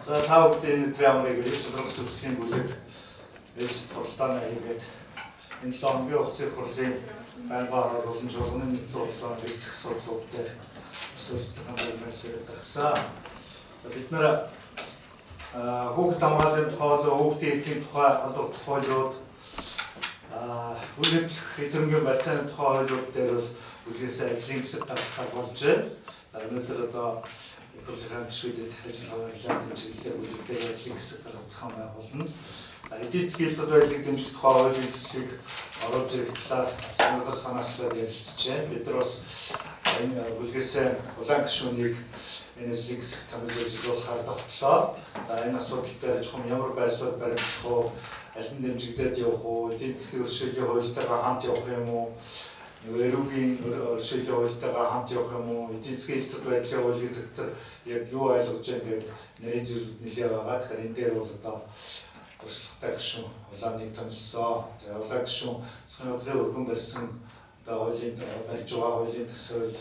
За та бүхэн трямыг шудраг сүсгийн бүлэг ээж туртаана хийгээд энэ 7 хоногийн улсын хурлын байнгын олон журмын нийцүүлэлтээр хэлцэх судлууд дээр өсөлтийн хамгаалмаас гаргасан. Бид нэр хүүхд хамгааллын тухай, хүүхдийн эрхийн тухай, албан тухайлууд үлэмж хэдрэнгийн барьцааны тухай хуулиуд дээр бол үлгээсээ ажлын хэсэг гаргах болж байна. За өнөөдөр одоо project шийдэл ажиллагаа чиглэлээр үлдээ ажлын хэсэг гаргах байгуулна. Эдийн засгийн төлөвлөлтөд дэмжих тухай хуулийн төслийг оруулж ирэх талаар санаа санаачлаад ярилцж байна. Бид нар бас энэ үлгээсээ улаан гишүүнийг энэ ажлын хэсэг тамилж ажиллуулахаар тогтлоо. За энэ асуудал дээр жоохон ямар байрсууд баримтлах уу, аль нь дэмжигдээд явах уу, эдийн засгийн өршөөлийн хуультайгаа хамт явах юм уу? Эрүүгийн өршөөлийн хуультайгаа хамт явах юм уу? Эдийн засгийн хэлтвэр байдлын хуулийн төвтөр яг юу ойлгож байгаа гэдэг нэрийн зүйлүүд нэлээд байгаа. Тэгэхээр энэ дээр бол одоо туршлагатай гишүүн улааныг томилсон. За улаан гишүүн засгийн газрын өргөн барьсан одоо хуулийн барьж байгаа хуулийн төсөөл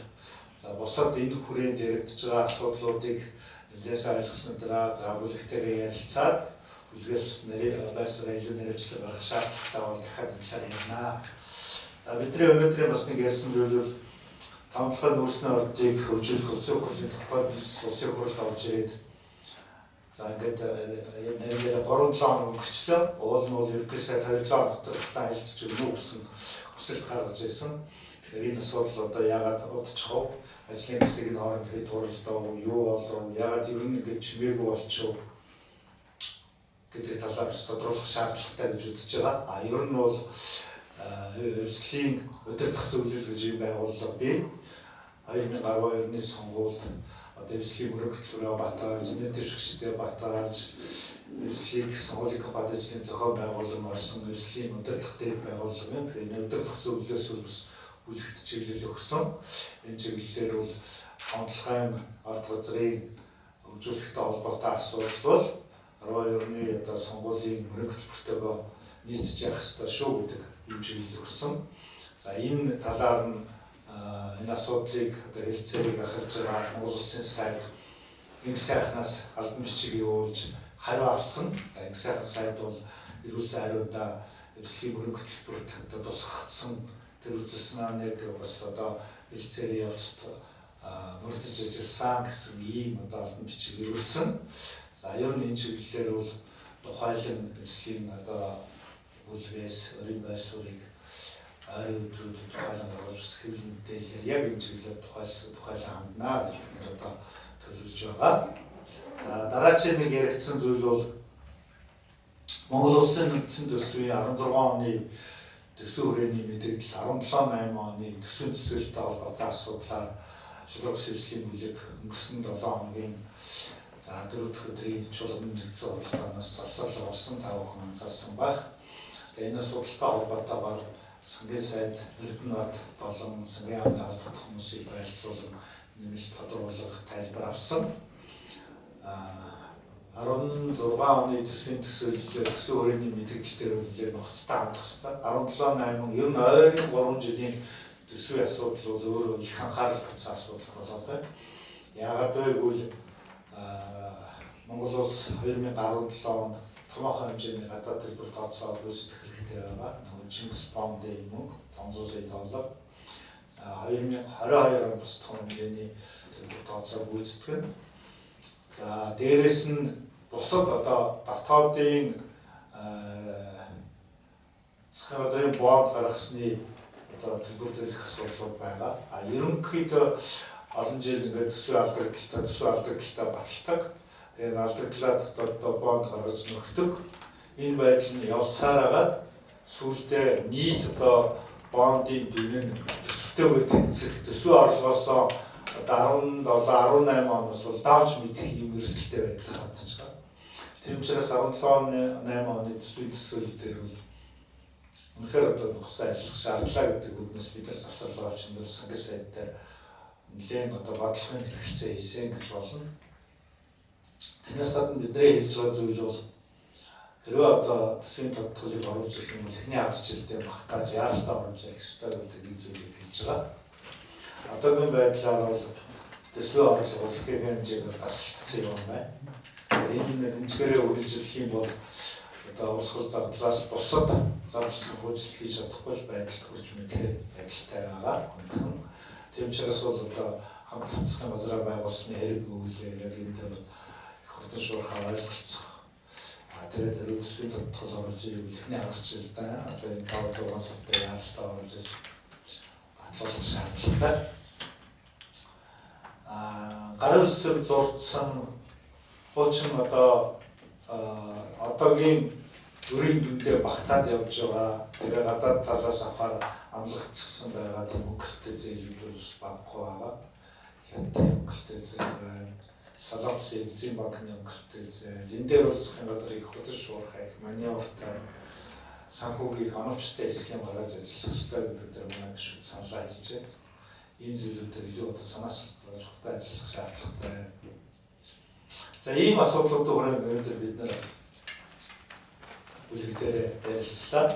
за бусад энэ хүрээнд яригдж байгаа асуудлуудыг нэлээсээ ойлгосноо дараа за бүлэгтэрээ ярилцаад бүлгээс нэрийн байрсаар илүү нэрвчлэг гаргах шаардлагатай бол дахиад талаар ярина. За бидний өнөөдрийн бас нэг ярьсан зүйл бол тавталгын нүүрсний ордыг хөгжүүлэх улсын хурлын тогтоол улсын хурлд орж ирээд за ингээд нэрээр 3-7 хоног өнгөрчлөө. Уул нь бол ерөнхийдөө 2-7 дотор та хэлцэж өгнө гэсэн хүсэлт гаргаж ирсэн. Тэгэхээр энэ асуудал одоо яагаад удчих вэ? Ажлын хэсгийн хоорондын туралдаа юу болов? Яагаад ер нь ингэж чимээгүй болчихв? Гэдэг талаар тодруулах шаардлагатай гэж үзэж байгаа. Ер нь бол эрслийн удирдах зөвлөл гэж юм байгууллага бий. 2012 оны сонгуульд одоо эрслийн мөрөгдлөрөө баталж, нийт дэвшигчдээ баталж, эрслийг сонгуулийн компани ажлын зохион байгуулан орсон эрслийн удирдах дэв байгууллага юм. Тэгэхээр энэ удирдах зөвлөлөөс бас бүлэгт чиглэл өгсөн. Энэ чиглэлээр бол хандлагын ард газрын хөгжүүлэлттэй холбоотой асуудал бол 12 оны одоо сонгуулийн мөрөгдлөртөөгөө нийцж явах ёстой шүү гэдэг юм чиглэл өгсөн. За энэ талаар нь энэ асуудлыг одоо хэлцээрийг ахарж байгаа Монгол Улсын сайд инх сайхнаас албан бичиг явуулж хариу авсан. За инх сайхан сайд бол эрүүлсэн хариудаа эрслийн мөрөнгө хөтөлбөрт одоо тусгагдсан тэр үзэсгэлэн нэг бас одоо хэлцээрийн явцад мөрдөж ажилласан гэсэн ийм одоо албан бичиг явуулсан. За ер нь энэ чиглэлээр бол тухайлан эрслийн одоо бүлгээс өрийн байр суурийг ойрын өдрүүдэд тухайлан оруулж хэвлэл мэдээлэлээр яг энэ чиглэлээр тухайлан ханднаа гэж бид нэр одоо төлөвлөж байгаа. За дараагийн нэг яригдсан зүйл бол Монгол Улсын нэгдсэн төсвийн 16 оны төсвийн хүрээний мэдээлэл 17-8 оны төсвийн төсөөлтөй холбоотой асуудлаар шудраг сэвслийн бүлэг өнгөрсөн 7 хоногийн за 4 дахь өдрийн чуулганы нэгдсэн уралдаанаас завсарлага авсан та бүхэн анзаарсан байх. Энэ асуудалтай холбоотойгоор сангийн сайд Эрдэнэбат болон сангийн амны холбогдох хүмүүсийг байлцуулан нэмэлт тодруулах тайлбар авсан. 16 оны төсвийн төсөөллөөр төсвийн хүрээний мэдээлэл дээр үлээ нухацтай хандах хэрэгтэй. 17-8 ер нь ойрын 3 жилийн төсвийн асуудал бол өөрөө их анхаарал татсан асуудал болоод байна. Яагаад вэ гэвэл Монгол улс 2017 онд томоохон хэмжээний гадаад төлбөр тооцоог үүсгэх хэрэгтэй байгаа. Чингис бондын мөнгө $500 сая. За 2022 онд бас том хэмжээний төлбөр тооцоог үүсгэх нь. За дээрэс нь бусад одоо дотоодын засгийн газрын бонд гаргасны одоо төлбөр төлөх асуудлууд байгаа. Ерөнхийдөө олон жил ингээд төсвийн алдагдaltaй баталдаг. Тэгээд алдагдлаад одоо бонд гаргаж нөхдөг. Энэ байдал нь явсаар агаад сүүлдээ нийт одоо бондын дүн нь төсөвтэйгээ тэнцэх төсвийн орлогоосоо одоо 17-18 оноос бол давж мэдэх юм өрсөлдөй байдал хандж байгаа. Тэр учраас 17-8 оны төсвийн төсөөлөл дээр бол үнэхээр одоо нухсан ажиллах шаардлага гэдэг үгнээс бид нар завсарлага авч энэ сангийн сайд дээр нэлээд одоо бодлогын хэрэгцээ хийсэн гэж болно. Тэрнээс гадна бидний хэлж байгаа зүйл бол хэрвээ одоо төсвийн тодтголыг оруулж ирэх юм бол эхний хагас жилдээ багтааж яаралтай оруулж ирэх ёстой гэдэг энэ зүйлийг хэлж байгаа. Одоогийн байдлаар бол төсвийн орлого бол их хэмжээгээр тасалдсан юм байна. энэ хэмжээрээ үргэлжлэх юм бол одоо улс хурд зардлаас бусад зардал санхүүжилт хийж чадахгүй байдалд хүрч мэдээ байдалтай байгаа. Тийм учраас бол одоо хамт хацсан газраа байгуулсны хэрэг үйлээ яг энэ дээр их хурдан шуурхай ойлголцох. Тэгээд өрөвсөнд тол оруулж ирэх ихний хагасчлалтай одоо энэ 5-6 сартай яалтаа оруулж батлуулах шаардлагатай. Гарын үсэг зурдсан хуучин одоо одоогийн өрийн дүндээ багтаад явж байгаа. Тэгээ гадаад талаас авахаар амлагчсан байгаа өнгөлтэй зээлүүд бас баггүй байгаа. Хятадын өнгөлтэй зээл байна. Солонгос эзэн банкны өнгөлтэй зээл. Энэ дээр улсын газар их хурдан шуурхай их маневртай санхүүгийг оновчтой эсхийн гаргаж ажиллах хэрэгтэй гэдэг дээр манай гишүүд саналаа хэлж байна. Энэ зүйлүүдээр илүү одоо санаачлах хурдан ажиллах шаардлагатай. За ийм асуудлуудыг өнөөдөр бид нэр бүлэг дээр ярилцлаа.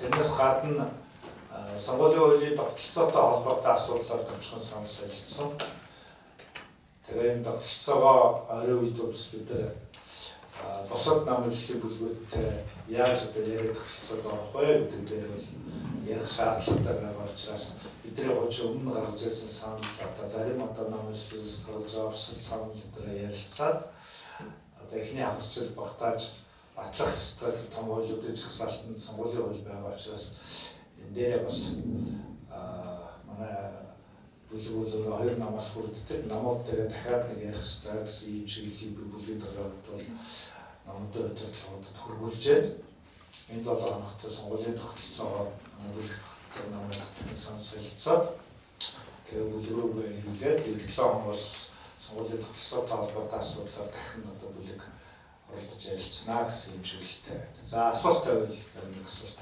Тэрнээс гадна сонгуулийн хуулийн тогтолцоотой холбоотой асуудлаар томчхон санал солилцсон. Тэгээ энэ тогтолцоогоо орой үед бас бид нэр босод намжлалын бүлгүүдтэй яаж одоо яриад тогтолцоод орох вэ гэдэг дээр бол ярих шаардлагатай байгаа учраас бидний хуучин өмнө гаргаж ирсэн санал одоо зарим одоо намжлалаас гарч байгаа бусад санал дээр ярилцаад одоо эхний хагасчил багтааж батлах ёстой том хуулиудын жагсаалтанд сонгуулийн хууль байгаа учраас энэ дээрээ бас манай бүлгүүл хоёр намаас хүрддэг намууд дээр дахиад нэг ярих ёстой гэсэн ийм чиглэлийг би бүлийн төлөвлөлт бол намуудын удирдлагуудад хөргүүлж байна. Энэ 7 хоногт сонгуулийн тогтолцоогоо бүлэг намууд сан солилцоод тэгээ бүлгүүгээ хэрэглээд 7 хоногоос сонгуулийн тогтолцоотой холбоотой асуудлаар дахин одоо бүлэг оролдож ярилцсанаа гэсэн юм чиглэлтэй. За асуулт байвал зарим нэг асуулт.